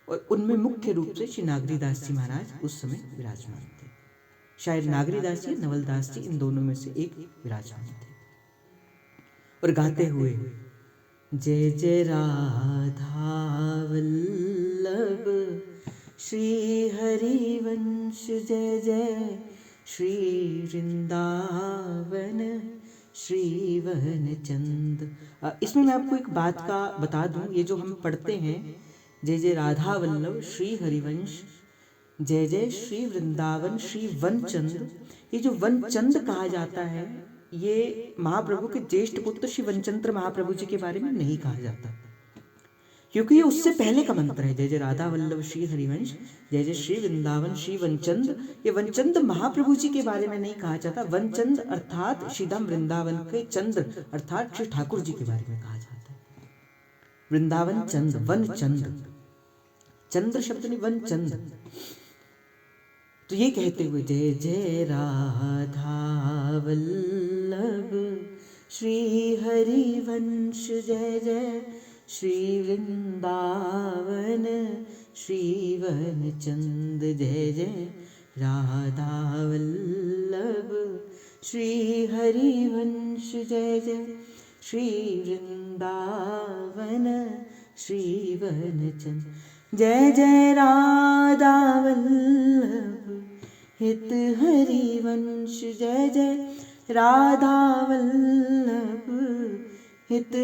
और उनमें मुख्य रूप से श्री नागरीदास जी महाराज उस समय विराजमान थे। शायद नागरीदास जी, नवलदास जी, इन दोनों में से एक विराजमान थे और गाते हुए जय जय राधा वल्लभ श्री हरिवंश, जय जय श्री वृंदावन श्री वन चंद। इसमें मैं आपको एक बात का बता दूं, ये जो हम पढ़ते हैं जय जय राधा वल्लभ श्री हरिवंश, जय जय श्री वृंदावन श्री वनचंद, ये जो वनचंद कहा जाता है ये महाप्रभु के ज्येष्ठ पुत्र श्री वनचंद्र महाप्रभु जी के बारे में नहीं कहा जाता, क्योंकि ये उससे पहले का मंत्र है। जय जय राधा वल्लभ श्री हरिवंश, जय जय श्री वृंदावन श्री वनचंद। ये वनचंद महाप्रभु जी के बारे में नहीं कहा जाता। वनचंद अर्थात श्रीधाम वृंदावन के चंद्र अर्थात श्री ठाकुर जी के बारे में कहा जाता है। वृंदावन चंद, वन चंद, चंद्र शब्द नहीं, वन चंद। तो ये कहते हुए जय जय राधा वल्लभ श्री हरिवंश, जय जय श्री वृंदावन श्री वनचंद, जय जय राधा वल्लभ श्री हरिवंश, जय जय श्री वृंदावन श्री वनचंद, जय जय राधा वल्लभ हित हरिवंश, जय जय राधा वल्लभ हित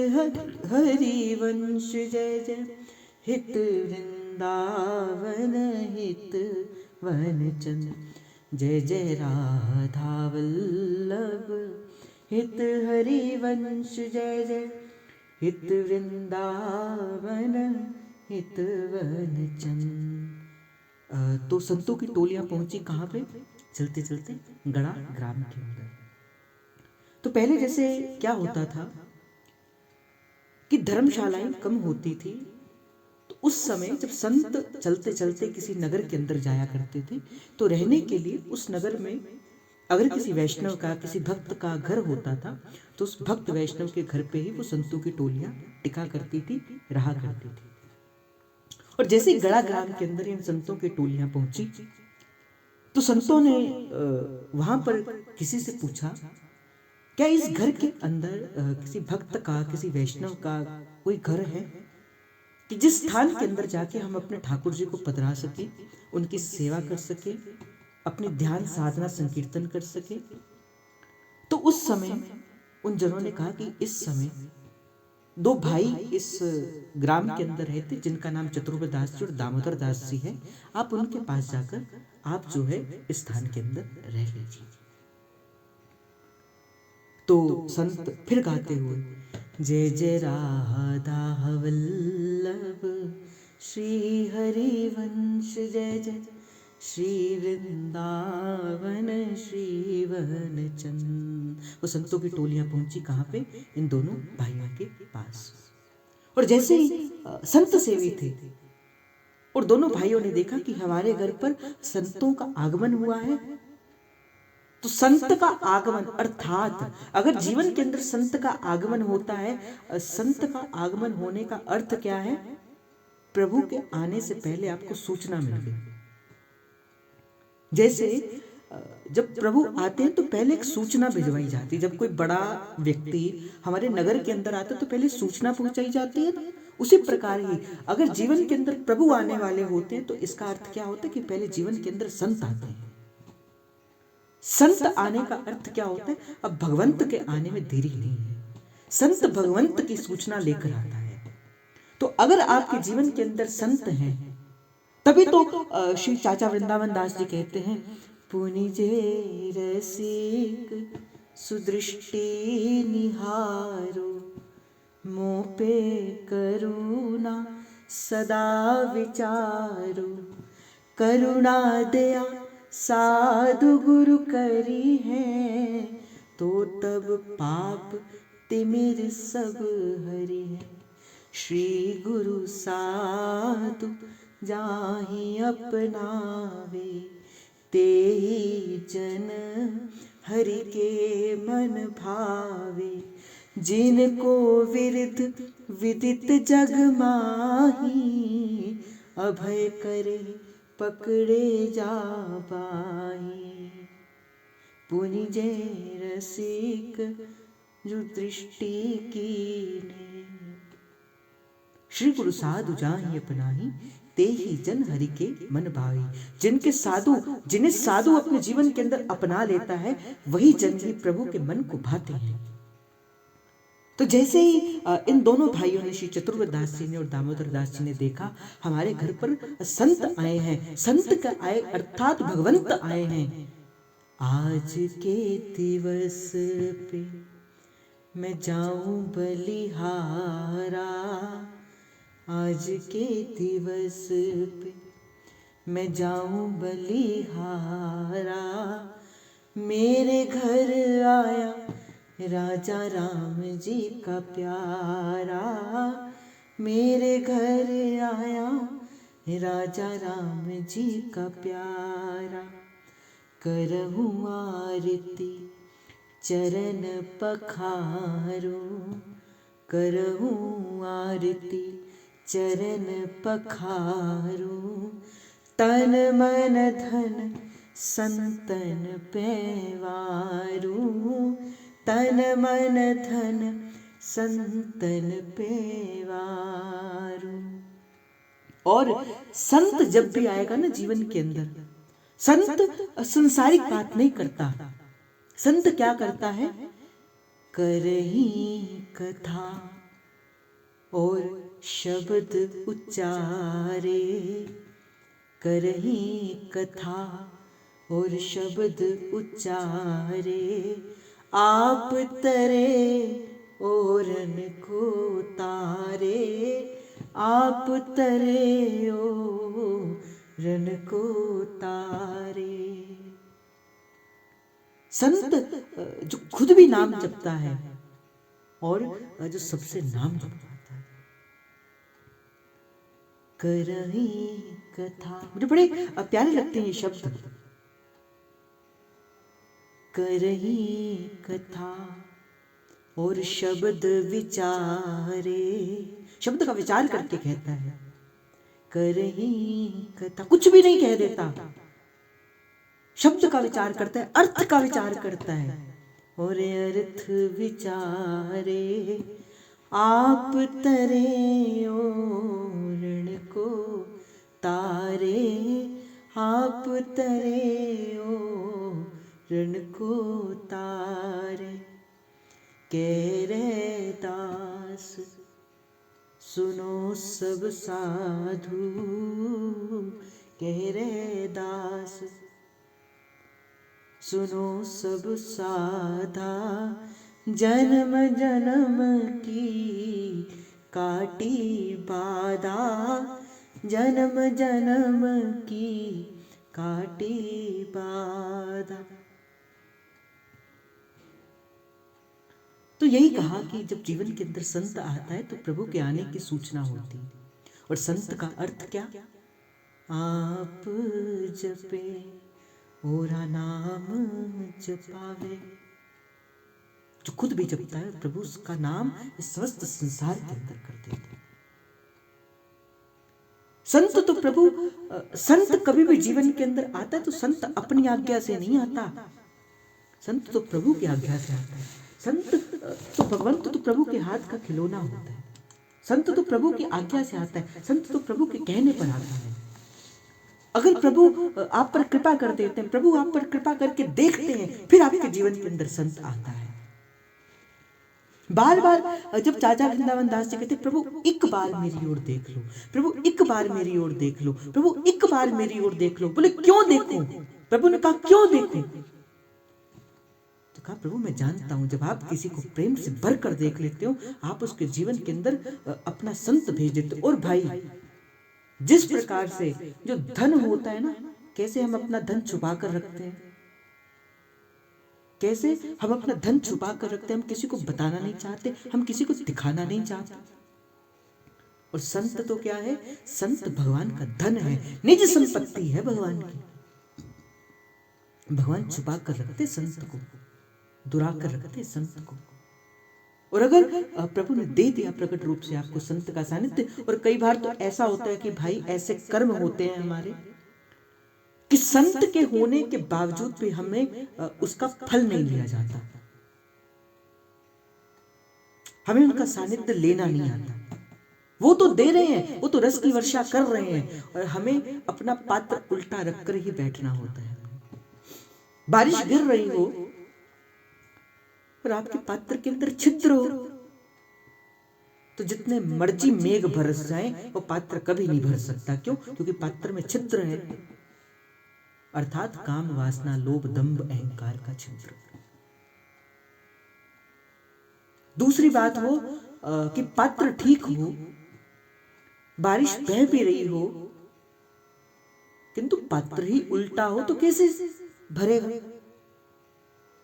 हरिवंश, जय जय हित वृंदावन हित वनचंद, जय जय राधा वल्लभ हित हरिवंश, जय जय हित वृंदावन हित वनचंद। तो संतों की टोलियां पहुंची कहाँ पे? चलते चलते गड़ा ग्राम के अंदर। तो पहले जैसे क्या होता था कि धर्मशालाएं कम होती थी, तो उस समय जब संत चलते चलते किसी नगर के अंदर जाया करते थे, तो रहने के लिए उस नगर में अगर किसी वैष्णव का, किसी भक्त का घर होता था, तो उस भक्त वैष्णव के घर पे ही वो संतों की टोलियां टिका करती थी, रहा करती थी। और जैसे ही गड़ा ग्राम के अंदर इन संतों की टोलियां पहुंची, तो संतों ने वहां पर किसी से पूछा, क्या इस घर के अंदर किसी भक्त का, किसी वैष्णव का कोई घर है कि जिस स्थान के अंदर जाके हम अपने ठाकुर जी को पधरा सके, उनकी सेवा कर सके, अपनी ध्यान साधना संकीर्तन कर सके? तो उस समय उन जनों ने कहा कि इस समय दो भाई इस ग्राम के अंदर रहते, जिनका नाम चतुर्वेद दास जी और दामोदर दास जी है। आप उनके पास जाकर आप जो है इस स्थान के अंदर रह लीजिए। तो संत फिर गाते हुए जय जय राधा वल्लभ श्री हरिवंश, जय जय श्री वृंदावन श्री वनचंद। वो संतों की टोलियां पहुंची कहाँ पे? इन दोनों भाइयों के पास। और जैसे ही संत सेवी थे और दोनों भाइयों ने देखा कि हमारे घर पर संतों का आगमन हुआ है, तो संत का आगमन अर्थात अगर जीवन के अंदर संत का आगमन होता है, संत का आगमन होने का अर्थ क्या है? प्रभु के आने से पहले आपको सूचना मिल गई। जैसे जब प्रभु आते हैं तो पहले एक सूचना भिजवाई जाती है। जब कोई बड़ा व्यक्ति हमारे नगर के अंदर आता है तो पहले सूचना पहुंचाई जाती है ना। उसी प्रकार ही अगर जीवन के अंदर प्रभु आने वाले होते हैं तो इसका अर्थ क्या होता है कि पहले जीवन के अंदर संत आते हैं। संत आने का अर्थ क्या होता है? अब भगवंत के आने में देरी नहीं है। संत भगवंत की सूचना लेकर आता है। तो अगर आपके जीवन के अंदर संत हैं, तभी तो श्री चाचा वृंदावन दास जी कहते हैं, पुनिजे रसिक सुदृष्टि निहारो, मोह पे करुणा सदा विचारो, करुणा दया साधु गुरु करी है, तो तब पाप तिमिर सब हरि है। श्री गुरु साधु जाहि अपनावे, तेहि जन हरि के मन भावे। जिनको विरध विदित जग माही, अभय करे पकड़े जा पाही। पुनि जय रसिक जो दृष्टि कीने, श्री गुरु साधु जाहि अपनाही, ते ही जन हरि के मन भाई। जिन्हें साधु अपने जीवन के अंदर अपना लेता है, वही जन ही प्रभु के मन को भाते हैं। तो जैसे ही इन दोनों भाइयों ने, श्री चतुर्वेद दास जी ने और दामोदर दास जी ने देखा हमारे घर पर संत आए हैं, संत का आए अर्थात भगवंत आए हैं। आज के दिवस पे मैं जाऊं बलिहारा, आज के दिवस पे मैं जाऊं बलिहारा। मेरे घर आया राजा राम जी का प्यारा, मेरे घर आया राजा राम जी का प्यारा। करहूँ आरती चरण पखारो, करहूँ आरती चरण पखारो, तन मन धन संतन पेवारू, तन मन धन संतन पेवारू। और संत जब भी आएगा ना जीवन के अंदर, संत संसारिक बात नहीं करता। संत क्या करता है? करही कथा और शब्द उच्चारे, करही कथा और शब्द उच्चारे, आप तरे ओरन को तारे, आप तरे ओरन को तारे। संत जो खुद भी नाम जपता है और जो सबसे नाम जपवाता है। करही कथा, मुझे बड़े प्यारे लगते हैं ये शब्द। करही कथा और शब्द विचारे, शब्द का विचार करके कहता है। करही कथा, कुछ भी नहीं कह देता, शब्द का विचार करता है, अर्थ का विचार करता है। और अर्थ विचारे, आप तरे ओरण को तारे, आप तरे ओरण को तारे। कह रे दास सुनो सब साधु, कह रे दास सुनो सब साधा, जन्म जन्म की काटी बाधा, जन्म जन्म की काटी बाधा। तो यही कहा कि जब जीवन के अंदर संत आता है तो प्रभु के आने की सूचना होती है। और संत का अर्थ क्या? आप जपे ओरा नाम जपावे, जो खुद भी जपता है प्रभु उसका नाम इस समस्त संसार के अंदर कर देते हैं। संत तो प्रभु, संत कभी भी जीवन के अंदर आता है तो संत अपनी आज्ञा से नहीं आता, संत तो प्रभु की आज्ञा से आता है। संत तो भगवंत तो प्रभु के हाथ का खिलौना होता है, संत तो प्रभु की आज्ञा से आता है, संत तो प्रभु के कहने पर आता है। अगर प्रभु आप पर कृपा कर देते हैं, प्रभु आप पर कृपा करके देखते हैं, फिर आपके जीवन के अंदर संत आता है। बार बार जब चाचा वृंदावन दास जी कहते प्रभु एक बार मेरी ओर देख लो, प्रभु एक बार मेरी ओर देख लो, प्रभु एक बार मेरी ओर देख लो। बोले क्यों देखूं? प्रभु ने कहा क्यों देखूं? तो कहा प्रभु मैं जानता हूं जब आप किसी को प्रेम से भर कर देख लेते हो, आप उसके जीवन के अंदर अपना संत भेज देते हो। और भाई जिस प्रकार से जो धन होता है ना, कैसे हम अपना धन छुपा कर रखते हैं, कैसे हम अपना धन छुपा कर रखते हैं, हम किसी को बताना नहीं चाहते, हम किसी को दिखाना नहीं चाहते। और संत तो क्या है? संत भगवान का धन है, निज संपत्ति है भगवान की। भगवान छुपा कर रखते संत को, दुरा कर रखते संत को। और अगर प्रभु ने दे दिया प्रकट रूप से आपको संत का सानिध्य, और कई बार तो ऐसा होता है कि भाई ऐसे कर्म होते हैं हमारे कि संत के होने के बावजूद भी हमें उसका फल नहीं लिया जाता, हमें उनका सानिध्य लेना नहीं आता। वो तो दे रहे हैं, वो तो रस की वर्षा कर रहे हैं, और हमें अपना पात्र उल्टा रखकर ही बैठना होता है। बारिश गिर रही हो और आपके पात्र के अंदर छिद्र हो, तो जितने मर्जी मेघ बरस जाए वो पात्र कभी नहीं भर सकता। क्यों? क्योंकि पात्र में छिद्र है, अर्थात काम वासना लोभ दंभ अहंकार का छिद्र। दूसरी बात हो कि पात्र ठीक हो, बारिश बह भी रही हो, किंतु पात्र ही उल्टा हो तो कैसे भरेगा?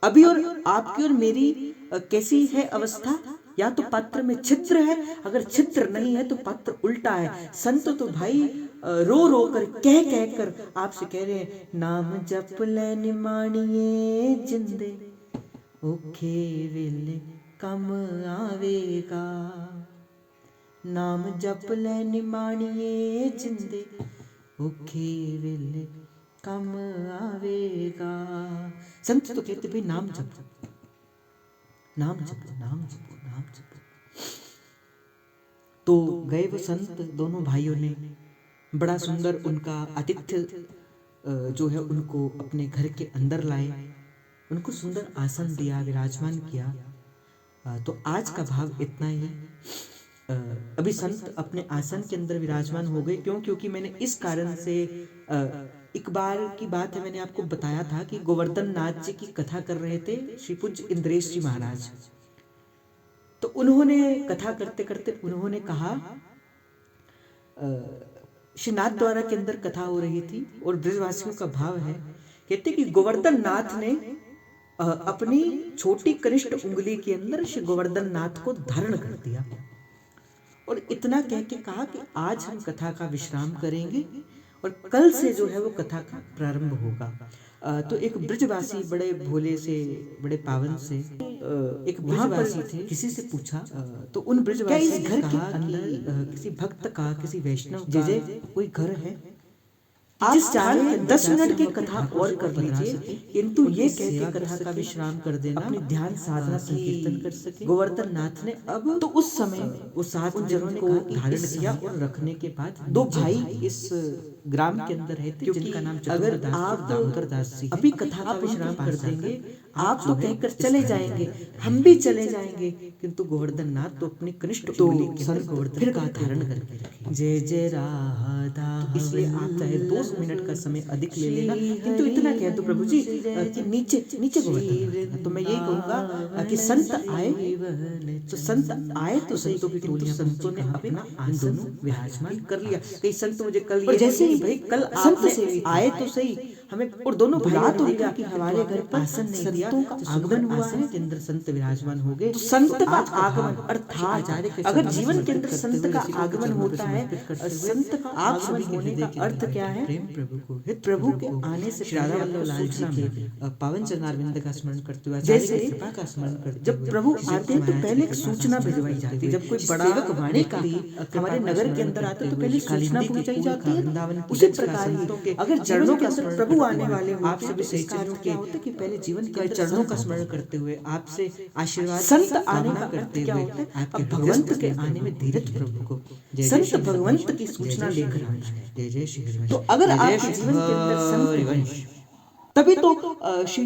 अभी और आपकी और मेरी कैसी है अवस्था? या तो पत्र में छिद्र है, अगर छिद्र नहीं है तो पत्र उल्टा है। संत तो भाई रो रो कर कह कर आपसे कह रहे हैं, नाम जप ले निमाणिए जिंदे औखे वेले कम आवेगा। नाम जप ले निमाणिए जिंदे औखे वेले कम आवेगा। संत तो कहते भाई नाम जपो, नाम जपो, नाम जपो, नाम जपो। तो गए वो संत, दोनों भाइयों ने बड़ा सुंदर उनका आतिथ्य जो है उनको अपने घर के अंदर लाए, उनको सुंदर आसन दिया, विराजमान किया। तो आज का भाव इतना ही। अभी संत अपने आसन के अंदर विराजमान हो गए। क्यों? क्योंकि मैंने इस कारण से एक बार की बात है, मैंने आपको बताया था कि गोवर्धन नाथ जी की कथा कर रहे थे श्री पूज्य इंद्रेश जी महाराज। तो उन्होंने कथा करते करते उन्होंने कहा, श्री नाथ द्वारा के अंदर कथा हो रही थी और ब्रजवासियों का भाव है, कहते कि गोवर्धन नाथ ने अपनी छोटी कनिष्ठ उंगली के अंदर श्री गोवर्धन नाथ को धारण कर दिया और इतना कह के कहा कि आज हम कथा का विश्राम करेंगे और कल से जो है वो कथा का प्रारंभ होगा। तो एक ब्रजवासी बड़े भोले से, बड़े पावन से एक ब्रजवासी थे, किसी से पूछा तो उन ब्रजवासी ने घर के अंदर किसी भक्त का, किसी वैष्णव का कोई घर है, आप चाहे 10 मिनट की कथा और कर लीजिए, किंतु ये कहते कथा का विश्राम कर देना, अपनी ध्यान साधना संकीर्तन कर सके। गोवर्धन नाथ ने अब तो उस समय वो 7 जनों को धारण किया और रखने के बाद 2 भाई इस ग्राम के अंदर रहते, जिनका नाम अगर आप दामोदर दास जी, अभी कथा का विश्राम कर देंगे, आप तो कहकर चले जाएंगे, हम भी चले जाएंगे, किंतु गोवर्धन नाथ तो अपनी कनिष्ठ उंगली के अंदर गोवर्धन का धारण करके रखे। जय जय राधा। इसलिए आप चाहे 2 मिनट का समय अधिक ले लेना, किंतु इतना कह दो प्रभु जी कि नीचे नीचे गोवर्धन। तो मैं यही कहूंगा कि संत आए तो संत आए तो संतों की टोलियां, संतों ने अपना इन दोनों विराजमान कर लिया। कई संत मुझे कल, और जैसे ही भाई कल संत से आए तो सही हमें, और दोनों भुला तो दिया कि हमारे घर पर आसन नहीं दिया, का आगमन हुआ है के अंदर संत विराजमान हो गए। तो संत का आगमन अर्थात अगर जीवन के अंदर संत का आगमन होता है, संत का आगमन होने का अर्थ क्या है? प्रेम प्रभु को, हित प्रभु के आने से श्री राधा वल्लभ लाल जी के पावन चरणारविंद का स्मरण करते हुए, जैसे कृपा का स्मरण करते, जब प्रभु आते हैं तो पहले एक सूचना भिजवाई जाती है। जब कोई बड़ा सेवक वाणी का हमारे नगर के अंदर आता है तो पहले सूचना पहुंचाई जाती है। वृंदावन उसी प्रकार ही अगर चरणों के अंदर प्रभु आने वाले हो, आपसे भी संस्कारों के होते कि पहले जीवन के चरणों का स्मरण करते हुए आपसे आशीर्वाद, संत आने का करते हुए आपके भगवंत के आने में धीरज प्रभु को, संत भगवंत की सूचना लेकर आना है। जय जय श्री। तो अगर आपके जीवन के अंदर संत, तभी तो श्री